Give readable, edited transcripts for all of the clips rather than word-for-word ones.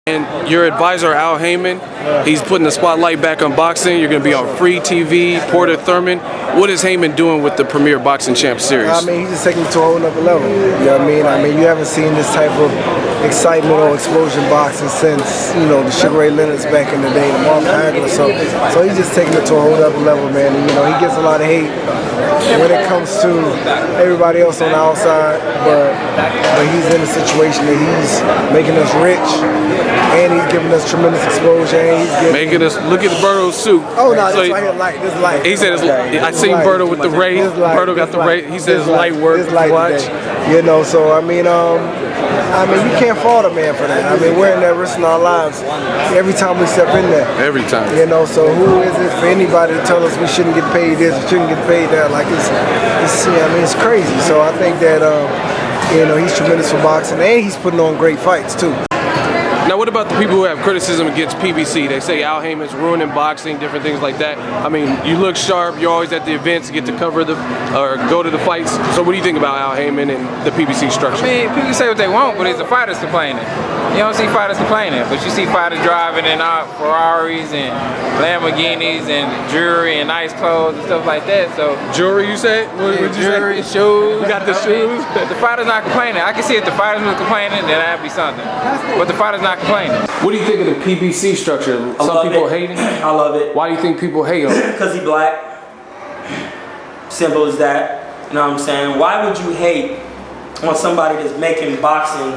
And your advisor, Al Haymon, he's putting the spotlight back on boxing. You're going to be on Free TV, Porter Thurman. What is Haymon doing with the Premier Boxing Champ Series? I mean, he's just taking it to a whole nother level. You know what I mean? I mean, you haven't seen this type of excitement or explosion boxing since, you know, the Sugar Ray Leonard's back in the day, the Mark Hagler. So he's just taking it to a whole other level, man. And, you know, he gets a lot of hate when it comes to everybody else on the outside, but he's in a situation that he's making us rich, and he's giving us tremendous exposure, and he's making us look at Berto's suit. Oh no, this right here, light. This light. He said, "I seen Berto with the Ray. Berto got the Ray." He said, "It's light work to watch." You know, so I mean, you can't fault a man for that. I mean, we're in that risking our lives every time we step in there. Every time. You know, so who is it for anybody to tell us we shouldn't get paid this, we shouldn't get paid that? Like it's crazy. So I think that you know, he's tremendous for boxing, and he's putting on great fights too. Now, what about the people who have criticism against PBC? They say Al Haymon's ruining boxing, different things like that. I mean, you look sharp. You're always at the events, get to cover or go to the fights. So, what do you think about Al Haymon and the PBC structure? I mean, people say what they want, but it's the fighters complaining. You don't see fighters complaining, but you see fighters driving in Ferraris and Lamborghinis and jewelry and nice clothes and stuff like that. So jewelry, you said? What you jewelry, say? Shoes. You got the shoes. The fighters not complaining. I can see if the fighters were complaining, then that'd be something. But the fighters not complaining. What do you think of the PBC structure? Some people hate it. I love it. Why do you think people hate him? Because he black. Simple as that. You know what I'm saying? Why would you hate on somebody that's making boxing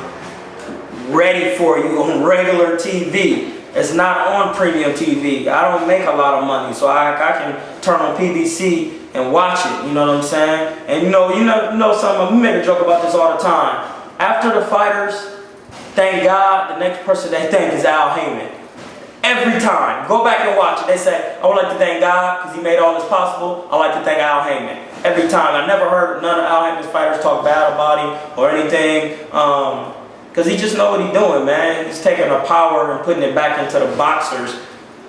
ready for you on regular TV? It's not on premium TV. I don't make a lot of money, so I can turn on PBC and watch it. You know what I'm saying? And you know something. We make a joke about this all the time. After the fighters, thank God, the next person they thank is Al Haymon. Every time. Go back and watch it. They say, I would like to thank God because he made all this possible. I like to thank Al Haymon. Every time. I never heard none of Al Haymon's fighters talk bad about him or anything. Because he just know what he's doing, man. He's taking the power and putting it back into the boxer's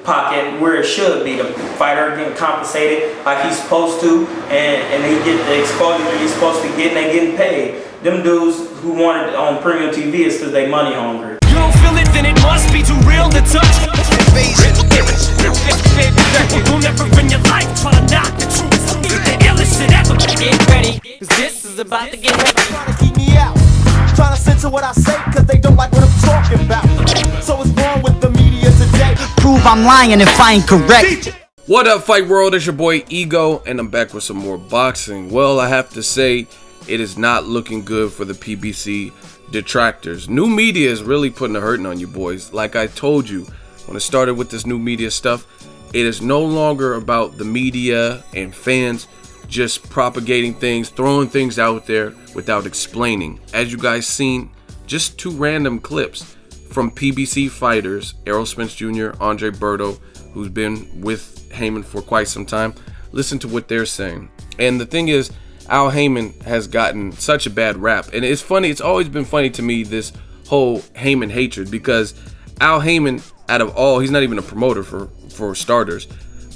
pocket where it should be. The fighter getting compensated like he's supposed to, and they get the exposure that he's supposed to get, and they getting paid. Them dudes who want it on premium TV is because they money hungry. You don't feel it, then it must be too real to touch. Invasion. You'll never in your life try to knock the truth. The illest shit ever. Get ready, cause this is about to get heavy. Trying to keep me out, trying to censor what I say, cause they don't like what I'm talking about. So it's wrong with the media today. Prove I'm lying if I ain't correct. What up, Fight World? It's your boy Ego, and I'm back with some more boxing. Well, I have to say, it is not looking good for the PBC detractors. New media is really putting a hurting on you boys. Like I told you when it started with this new media stuff, it is no longer about the media and fans just propagating things, throwing things out there without explaining. As you guys seen, just two random clips from PBC fighters, Errol Spence Jr., Andre Berto, who's been with Haymon for quite some time. Listen to what they're saying. And the thing is, Al Haymon has gotten such a bad rap. And it's funny, it's always been funny to me, this whole Haymon hatred, because Al Haymon, out of all, he's not even a promoter for starters.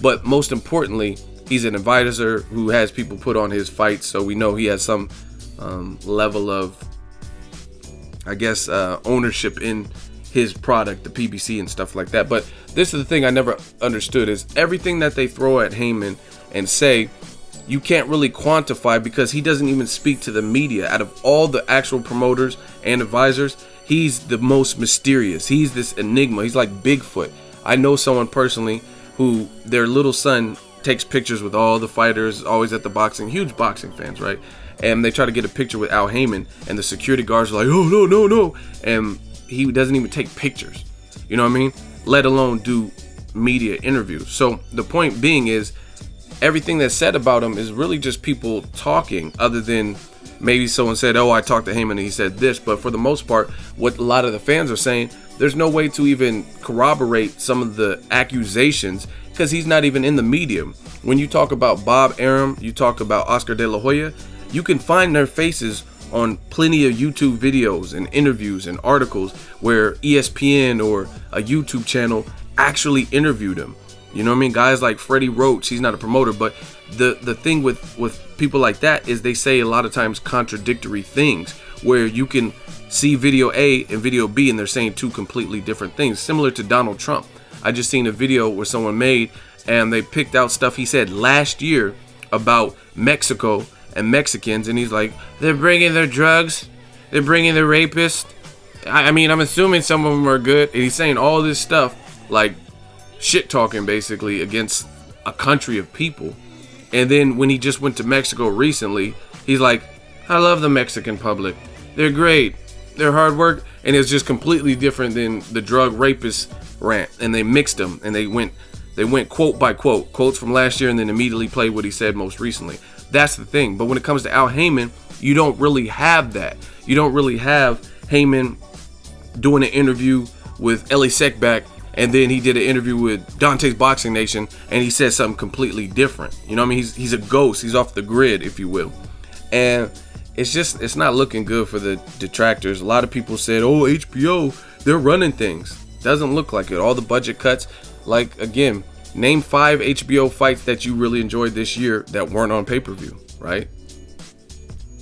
But most importantly, he's an advisor who has people put on his fights. So we know he has some level of, I guess, ownership in his product, the PBC and stuff like that. But this is the thing I never understood, is everything that they throw at Haymon and say, you can't really quantify, because he doesn't even speak to the media. Out of all the actual promoters and advisors, he's the most mysterious. He's this enigma. He's like Bigfoot. I know someone personally who their little son takes pictures with all the fighters, always at the boxing, huge boxing fans, right? And they try to get a picture with Al Haymon, and the security guards are like, oh, no. And he doesn't even take pictures, you know what I mean? Let alone do media interviews. So the point being is, everything that's said about him is really just people talking, other than maybe someone said, oh, I talked to Haymon and he said this. But for the most part, what a lot of the fans are saying, there's no way to even corroborate some of the accusations, because he's not even in the medium. When you talk about Bob Arum, you talk about Oscar De La Hoya, you can find their faces on plenty of YouTube videos and interviews and articles where ESPN or a YouTube channel actually interviewed him. You know what I mean? Guys like Freddie Roach, he's not a promoter, but the thing with people like that is they say a lot of times contradictory things, where you can see video A and video B and they're saying two completely different things, similar to Donald Trump. I just seen a video where someone made and they picked out stuff he said last year about Mexico and Mexicans, and he's like, they're bringing their drugs, they're bringing their rapists. I mean, I'm assuming some of them are good, and he's saying all this stuff, like shit talking basically against a country of people. And then when he just went to Mexico recently, he's like, I love the Mexican public, they're great, they're hard work. And it's just completely different than the drug rapist rant, and they mixed them, and they went quote by quote, quotes from last year, and then immediately played what he said most recently. That's the thing. But when it comes to Al Haymon, you don't really have that. You don't really have Haymon doing an interview with Ellie Seckback, and then he did an interview with Dante's Boxing Nation, and he said something completely different. You know what I mean? He's a ghost. He's off the grid, if you will. And it's not looking good for the detractors. A lot of people said, oh, HBO, they're running things. Doesn't look like it. All the budget cuts. Like, again, name 5 HBO fights that you really enjoyed this year that weren't on pay-per-view, right?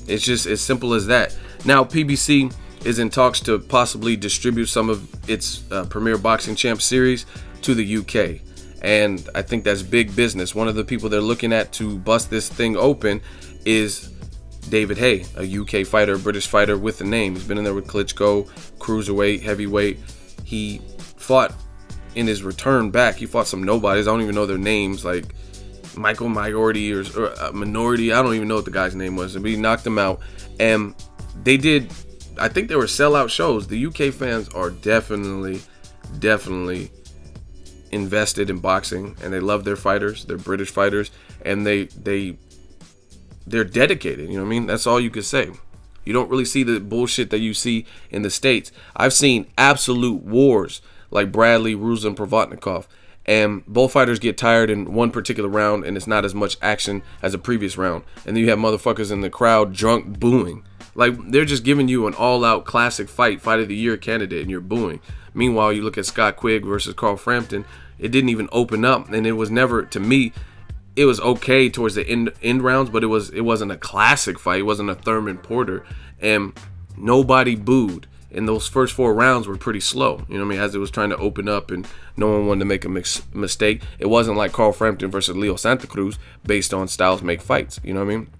It's just as simple as that. Now, PBC is in talks to possibly distribute some of its Premier Boxing Champ series to the UK. And I think that's big business. One of the people they're looking at to bust this thing open is David Haye, a UK fighter, a British fighter with a name. He's been in there with Klitschko, cruiserweight, heavyweight. He fought in his return back. He fought some nobodies. I don't even know their names, like Michael Minority or Minority. I don't even know what the guy's name was. But he knocked him out. And they did, I think they were sellout shows. The UK fans are definitely invested in boxing, and they love their fighters. They're British fighters, and they're dedicated. You know what I mean? That's all you could say. You don't really see the bullshit that you see in the States. I've seen absolute wars like Bradley, Ruza, and Provatnikov, and both fighters get tired in one particular round, and it's not as much action as a previous round. And then you have motherfuckers in the crowd drunk booing. Like, they're just giving you an all-out classic fight of the year candidate, and you're booing. Meanwhile, you look at Scott Quigg versus Carl Frampton. It didn't even open up, and it was never, to me, it was okay towards the end rounds, but it wasn't a classic fight. It wasn't a Thurman Porter, and nobody booed. And those first 4 rounds were pretty slow, you know what I mean, as it was trying to open up and no one wanted to make a mistake. It wasn't like Carl Frampton versus Leo Santa Cruz based on styles make fights, you know what I mean?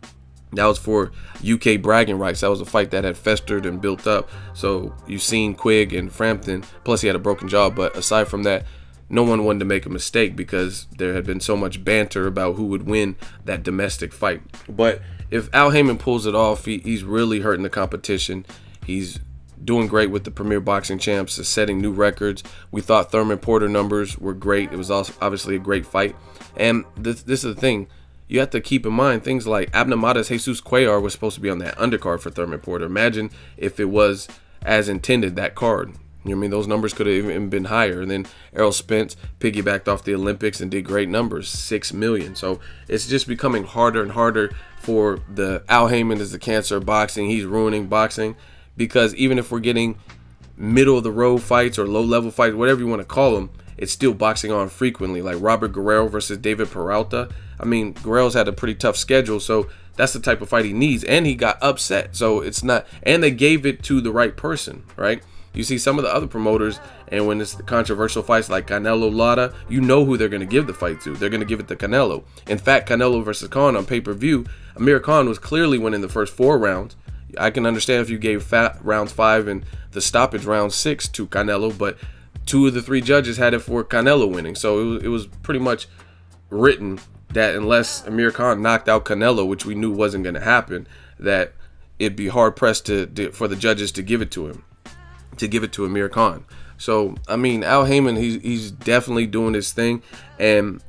That was for UK bragging rights. That was a fight that had festered and built up. So you've seen Quigg and Frampton, plus he had a broken jaw, but aside from that, no one wanted to make a mistake because there had been so much banter about who would win that domestic fight. But if Al Haymon pulls it off, he's really hurting the competition. He's doing great with the Premier Boxing Champs, setting new records. We thought Thurman Porter numbers were great. It was also obviously a great fight. And this is the thing. You have to keep in mind things like Abner Matas Jesus Cuellar was supposed to be on that undercard for Thurman Porter. Imagine if it was as intended, that card. You know what I mean? Those numbers could have even been higher. And then Errol Spence piggybacked off the Olympics and did great numbers, 6 million. So it's just becoming harder and harder for the Al Haymon is the cancer of boxing. He's ruining boxing. Because even if we're getting middle of the road fights or low level fights, whatever you want to call them, it's still boxing on frequently. Like Robert Guerrero versus David Peralta. I mean, Guerrero's had a pretty tough schedule, so that's the type of fight he needs. And he got upset, so it's not. And they gave it to the right person, right? You see some of the other promoters, and when it's the controversial fights like Canelo Lara, you know who they're going to give the fight to. They're going to give it to Canelo. In fact, Canelo versus Khan on pay-per-view, Amir Khan was clearly winning the first 4 rounds. I can understand if you gave rounds 5 and the stoppage round 6 to Canelo, but 2 of the 3 judges had it for Canelo winning. So it was pretty much written that unless Amir Khan knocked out Canelo, which we knew wasn't going to happen, that it'd be hard pressed for the judges to give it to him, to give it to Amir Khan. So I mean, Al Haymon, he's definitely doing his thing, and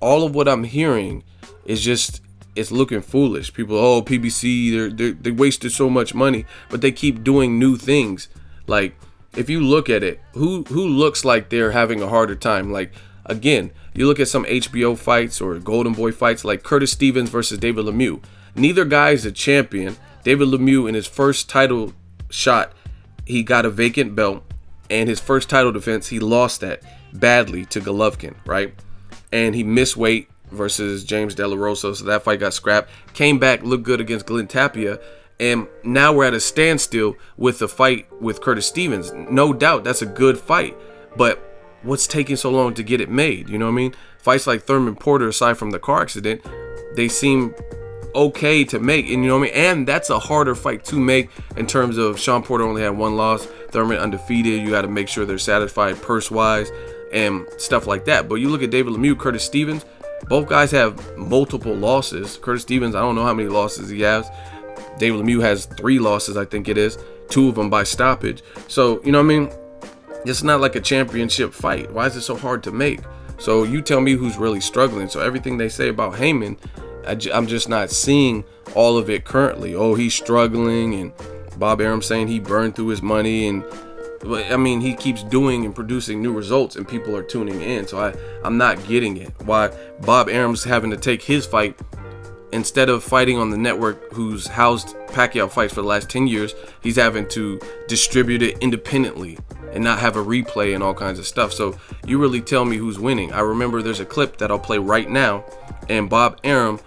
all of what I'm hearing is just, it's looking foolish. People, oh, PBC, they wasted so much money, but they keep doing new things. Like, if you look at it, who looks like they're having a harder time? Like, again, you look at some HBO fights or Golden Boy fights like Curtis Stevens versus David Lemieux. Neither guy is a champion. David Lemieux, in his first title shot, he got a vacant belt, and his first title defense, he lost that badly to Golovkin, right? And he missed weight versus James De La Rosa, so that fight got scrapped. Came back, looked good against Glenn Tapia, And now we're at a standstill with the fight with Curtis Stevens. No doubt that's a good fight, but what's taking so long to get it made? You know what I mean? Fights like Thurman Porter, aside from the car accident, they seem okay to make, and you know what I mean? And that's a harder fight to make in terms of Sean Porter only had one loss, Thurman undefeated. You got to make sure they're satisfied purse-wise and stuff like that. But you look at David Lemieux, Curtis Stevens, both guys have multiple losses. Curtis Stevens, I don't know how many losses he has. David Lemieux has 3 losses, I think it is. 2 of them by stoppage. So, you know what I mean? It's not like a championship fight. Why is it so hard to make? So you tell me who's really struggling. So everything they say about Haymon, I'm just not seeing all of it currently. Oh, he's struggling, and Bob Arum saying he burned through his money, and I mean, he keeps doing and producing new results, and people are tuning in. So I'm not getting it. Why Bob Arum's having to take his fight instead of fighting on the network who's housed Pacquiao fights for the last 10 years, he's having to distribute it independently and not have a replay and all kinds of stuff. So you really tell me who's winning. I remember there's a clip that I'll play right now, and Bob Arum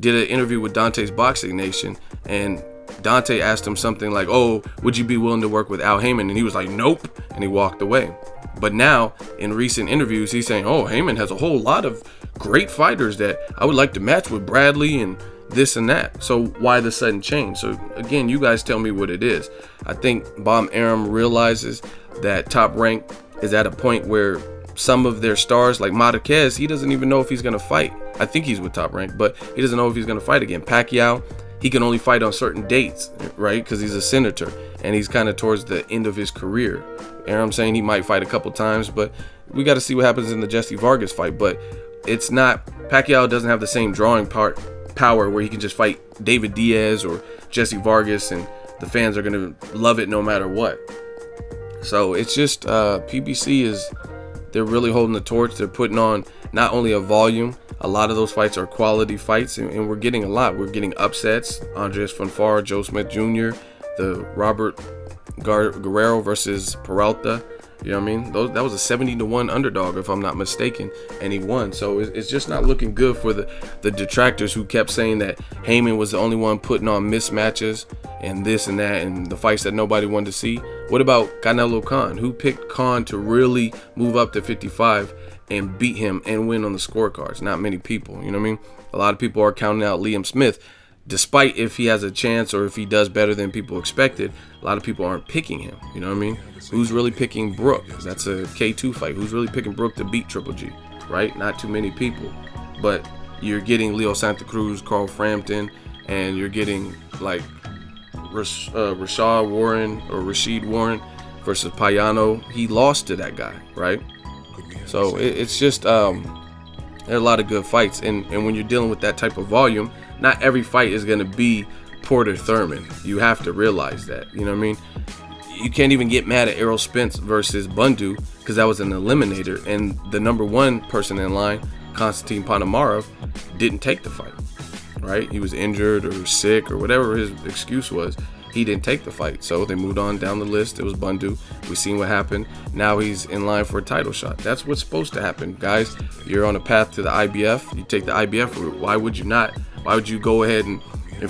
did an interview with Dante's Boxing Nation, and Dante asked him something like, oh, would you be willing to work with Al Haymon? And he was like, nope, and he walked away. But now, in recent interviews, he's saying, oh, Haymon has a whole lot of great fighters that I would like to match with Bradley and this and that. So why the sudden change? So again, you guys tell me what it is. I think Bob Arum realizes that Top Rank is at a point where some of their stars, like Marquez, he doesn't even know if he's going to fight. I think he's with Top Rank, but he doesn't know if he's going to fight again. Pacquiao, he can only fight on certain dates, right? Because he's a senator, and he's kind of towards the end of his career. Arum saying he might fight a couple times, but we got to see what happens in the Jesse Vargas fight. But it's not, Pacquiao doesn't have the same drawing power where he can just fight David Diaz or Jesse Vargas, and the fans are going to love it no matter what. So it's just PBC they're really holding the torch. They're putting on not only a volume, a lot of those fights are quality fights, and we're getting a lot. We're getting upsets. Andres Fonfara, Joe Smith Jr., the Robert Guerrero versus Peralta. You know what I mean? That was a 70-1 underdog, if I'm not mistaken, and he won. So it's just not looking good for the detractors who kept saying that Haymon was the only one putting on mismatches and this and that and the fights that nobody wanted to see. What about Canelo Khan? Who picked Khan to really move up to 55 and beat him and win on the scorecards? Not many people. You know what I mean? A lot of people are counting out Liam Smith. Despite if he has a chance or if he does better than people expected, a lot of people aren't picking him. You know what I mean? Who's really picking Brook? That's a K2 fight. Who's really picking Brook to beat Triple G? Right? Not too many people. But you're getting Leo Santa Cruz, Carl Frampton, and you're getting like Rashad Warren versus Payano. He lost to that guy, right? So it's just there are a lot of good fights, and when you're dealing with that type of volume, not every fight is going to be Porter Thurman. You have to realize that. You know what I mean? You can't even get mad at Errol Spence versus Bundu because that was an eliminator, and the number 1 person in line, Konstantin Ponomarev, didn't take the fight, right? He was injured or sick or whatever his excuse was. He didn't take the fight, so they moved on down the list. It was Bundu. We've seen what happened. Now he's in line for a title shot. That's what's supposed to happen, guys. You're on a path to the IBF. You take the IBF route. Why would you not? Why would you go ahead and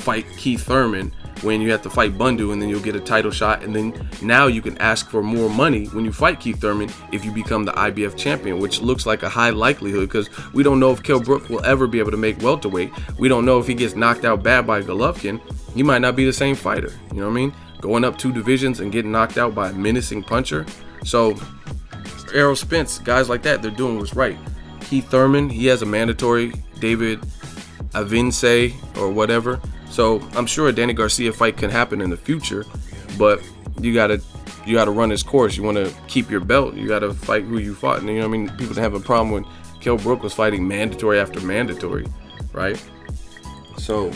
fight Keith Thurman when you have to fight Bundu, and then you'll get a title shot, and then now you can ask for more money when you fight Keith Thurman if you become the IBF champion, which looks like a high likelihood because we don't know if Kell Brook will ever be able to make welterweight. We don't know if he gets knocked out bad by Golovkin. He might not be the same fighter. You know what I mean? Going up 2 divisions and getting knocked out by a menacing puncher. So Errol Spence, guys like that, they're doing what's right. Keith Thurman, he has a mandatory David Avince or whatever. So I'm sure a Danny Garcia fight can happen in the future, but you gotta run its course. You want to keep your belt. You gotta fight who you fought. And you know what I mean? People didn't have a problem when Kell Brook was fighting mandatory after mandatory, right? So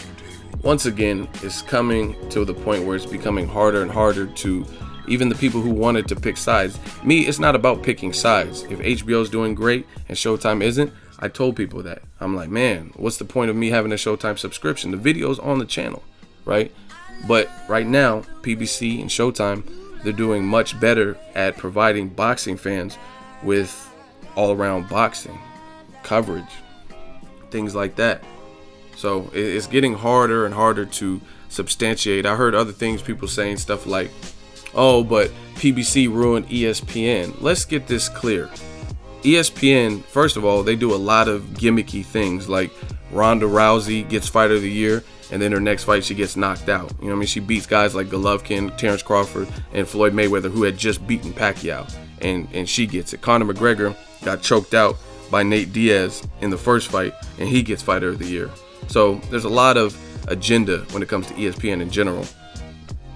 once again, it's coming to the point where it's becoming harder and harder to even the people who wanted to pick sides. Me, it's not about picking sides. If HBO's doing great and Showtime isn't, I told people that. I'm like, man, what's the point of me having a Showtime subscription? The video's on the channel, right? But right now, PBC and Showtime, they're doing much better at providing boxing fans with all-around boxing coverage, things like that. So it's getting harder and harder to substantiate. I heard other things, people saying stuff like, oh, but PBC ruined ESPN. Let's get this clear. ESPN, first of all, they do a lot of gimmicky things, like Ronda Rousey gets Fighter of the Year, and then her next fight she gets knocked out. You know what I mean? She beats guys like Golovkin, Terrence Crawford, and Floyd Mayweather, who had just beaten Pacquiao, and she gets it. Conor McGregor got choked out by Nate Diaz in the first fight, and he gets Fighter of the Year. So there's a lot of agenda when it comes to ESPN in general.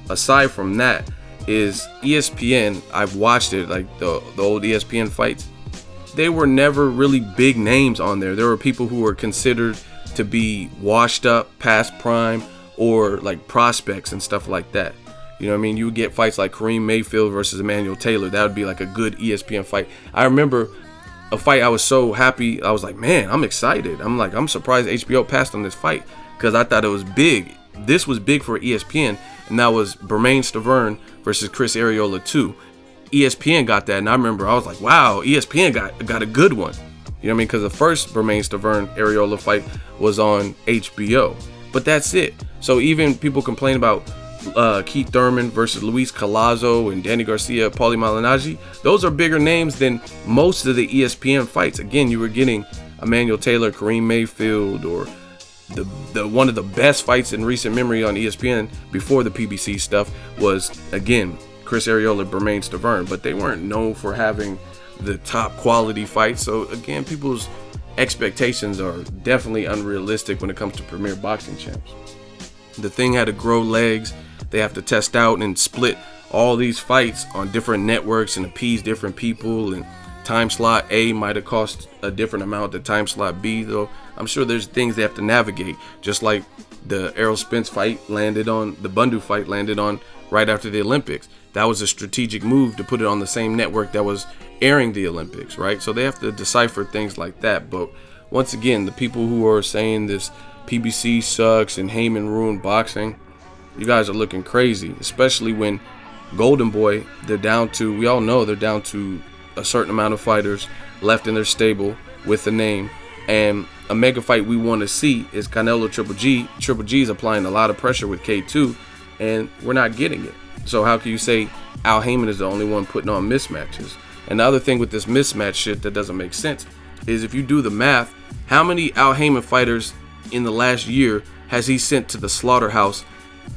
Aside from that, is ESPN, I've watched it, like the old ESPN fights, they were never really big names on there. There were people who were considered to be washed up, past prime, or like prospects and stuff like that. You know what I mean? You would get fights like Kareem Mayfield versus Emmanuel Taylor. That would be like a good ESPN fight. I remember a fight I was so happy. I was like, man, I'm excited. I'm surprised HBO passed on this fight because I thought it was big. This was big for ESPN, and that was Bermain Stavern versus Chris Arreola 2. ESPN got that, and I remember I was like, wow, ESPN got a good one. You know what I mean? Because the first Bermain Stavern Arreola fight was on HBO. But that's it. So even people complain about Keith Thurman versus Luis Collazo and Danny Garcia, Paulie Malignaggi. Those are bigger names than most of the ESPN fights. Again, you were getting Emmanuel Taylor, Kareem Mayfield, or the one of the best fights in recent memory on ESPN before the PBC stuff was, again, Chris Arreola, Bermain Stavern, but they weren't known for having the top quality fights. So again, people's expectations are definitely unrealistic when it comes to premier boxing champs. The thing had to grow legs. They have to test out and split all these fights on different networks and appease different people, and time slot A might have cost a different amount than time slot B, though I'm sure there's things they have to navigate, just like the Errol Spence fight landed on, the Bundu fight landed on right after the Olympics. That was a strategic move to put it on the same network that was airing the Olympics, right? So they have to decipher things like that. But once again, the people who are saying this PBC sucks and Haymon ruined boxing, you guys are looking crazy, especially when Golden Boy, they're down to, we all know they're down to a certain amount of fighters left in their stable with the name. And a mega fight we want to see is Canelo Triple G. Triple G is applying a lot of pressure with K2, and we're not getting it. So how can you say Al Haymon is the only one putting on mismatches? And the other thing with this mismatch shit that doesn't make sense is if you do the math, how many Al Haymon fighters in the last year has he sent to the slaughterhouse,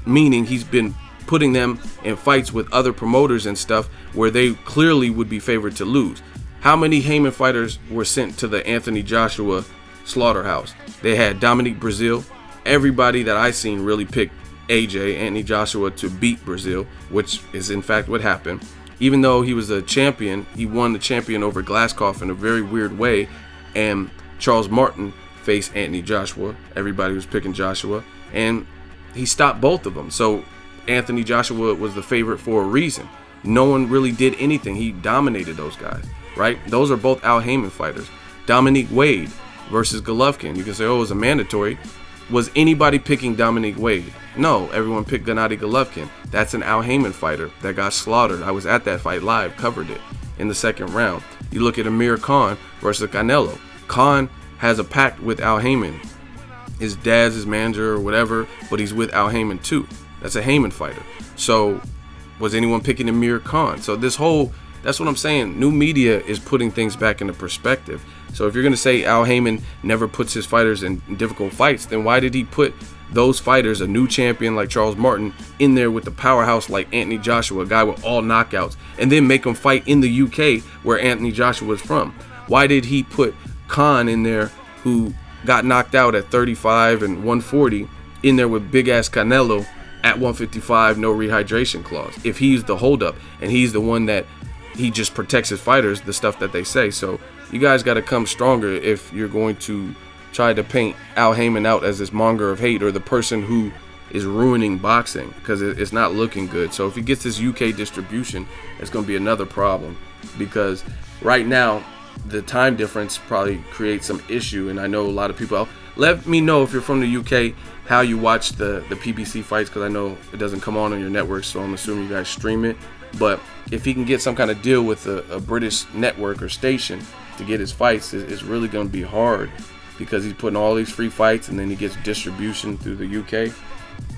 meaning he's been putting them in fights with other promoters and stuff where they clearly would be favored to lose? How many Haymon fighters were sent to the Anthony Joshua slaughterhouse? They had Dominique Brazil. Everybody that I seen really picked Anthony Joshua to beat Brazil, which is in fact what happened. Even though he was a champion, he won the champion over Glasscoff in a very weird way, and Charles Martin faced Anthony Joshua. Everybody was picking Joshua, and he stopped both of them. So Anthony Joshua was the favorite for a reason. No one really did anything. He dominated those guys, right? Those are both Al Haymon fighters. Dominique Wade versus Golovkin. You can say, oh, it was a mandatory. Was anybody picking Dominique Wade? No, everyone picked Gennady Golovkin. That's an Al Haymon fighter that got slaughtered. I was at that fight live, covered it in the second round. You look at Amir Khan versus Canelo. Khan has a pact with Al Haymon. His dad's his manager or whatever, but he's with Al Haymon too. That's a Haymon fighter. So was anyone picking Amir Khan? So this whole, that's what I'm saying. New media is putting things back into perspective. So if you're going to say Al Haymon never puts his fighters in difficult fights, then why did he put those fighters, a new champion like Charles Martin, in there with the powerhouse like Anthony Joshua, a guy with all knockouts, and then make him fight in the UK where Anthony Joshua is from? Why did he put Khan in there, who got knocked out at 35 and 140, in there with big ass Canelo at 155, no rehydration clause, if he's the holdup and he's the one that he just protects his fighters, the stuff that they say? So you guys got to come stronger if you're going to try to paint Al Haymon out as this monger of hate or the person who is ruining boxing, because it's not looking good. So if he gets this UK distribution, it's going to be another problem, because right now the time difference probably creates some issue. And I know a lot of people, let me know if you're from the UK how you watch the PBC fights, because I know it doesn't come on your network, so I'm assuming you guys stream it. But if he can get some kind of deal with a British network or station to get his fights, it's really going to be hard because he's putting all these free fights and then he gets distribution through the UK.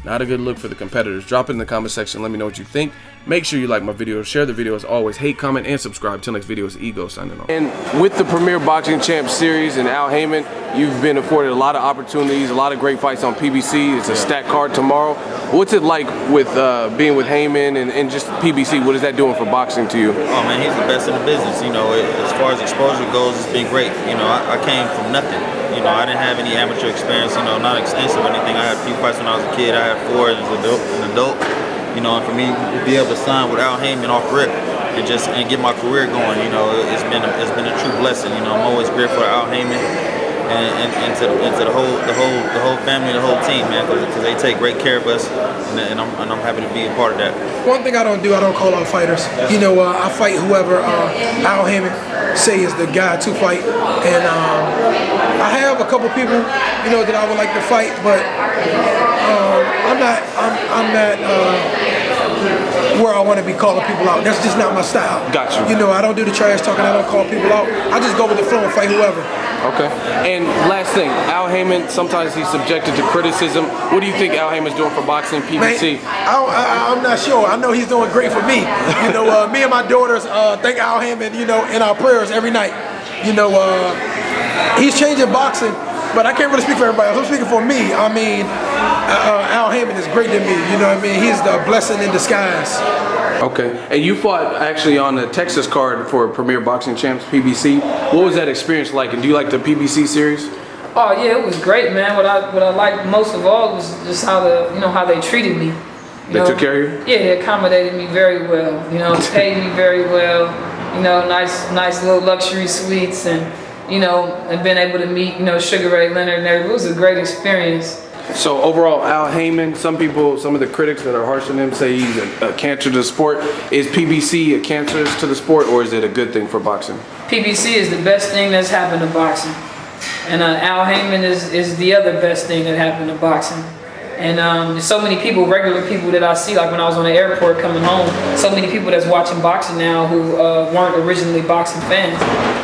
Not a good look for the competitors. Drop it in the comment section. Let me know what you think. Make sure you like my video, share the video as always. Hate, comment, and subscribe. Till next video, it's Ego signing off. And with the Premier Boxing Champs series and Al Haymon, you've been afforded a lot of opportunities, a lot of great fights on PBC. It's a stacked card tomorrow. What's it like with being with Haymon and just PBC? What is that doing for boxing to you? Oh man, he's the best in the business. You know, as far as exposure goes, it's been great. You know, I came from nothing. You know, I didn't have any amateur experience, you know, not extensive or anything. I had a few fights when I was a kid. I had 4 as an adult. You know, and for me to be able to sign with Al Haymon off rip and get my career going, you know, it's been a true blessing. You know, I'm always grateful to Al Haymon and to the whole family, the whole team, man, because they take great care of us, and I'm happy to be a part of that. One thing I don't do, I don't call out fighters. You know, I fight whoever Al Haymon say is the guy to fight, and I have a couple people, you know, that I would like to fight, but I'm not where I want to be calling people out. That's just not my style. Got you. You know, I don't do the trash talking. I don't call people out. I just go with the flow and fight whoever. Okay. And last thing, Al Haymon, sometimes he's subjected to criticism. What do you think Al Haymon's doing for boxing, PBC? Man, I'm not sure. I know he's doing great for me. You know, me and my daughters thank Al Haymon, you know, in our prayers every night. You know, he's changing boxing, but I can't really speak for everybody else. I'm speaking for me. I mean, Al Haymon is great to me. You know what I mean? He's the blessing in disguise. Okay. And you fought actually on the Texas card for Premier Boxing Champs, PBC. What was that experience like? And do you like the PBC series? Oh yeah, it was great, man. What I liked most of all was just how they treated me. They took care of you? Yeah, they accommodated me very well. You know, paid me very well. You know, nice little luxury suites, and you know, and been able to meet, you know, Sugar Ray Leonard and everything. It was a great experience. So overall, Al Haymon, some of the critics that are harsh on him say he's a cancer to the sport. Is PBC a cancer to the sport, or is it a good thing for boxing? PBC is the best thing that's happened to boxing. And Al Haymon is the other best thing that happened to boxing. And there's so many people, regular people that I see, like when I was on the airport coming home, so many people that's watching boxing now who weren't originally boxing fans.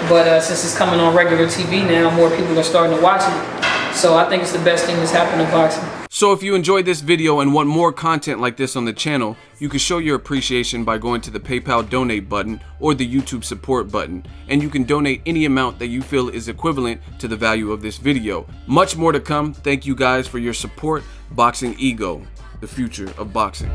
But since it's coming on regular TV now, more people are starting to watch it. So I think it's the best thing that's happened to boxing. So if you enjoyed this video and want more content like this on the channel, you can show your appreciation by going to the PayPal donate button or the YouTube support button, and you can donate any amount that you feel is equivalent to the value of this video. Much more to come. Thank you guys for your support. Boxingego, the future of boxing.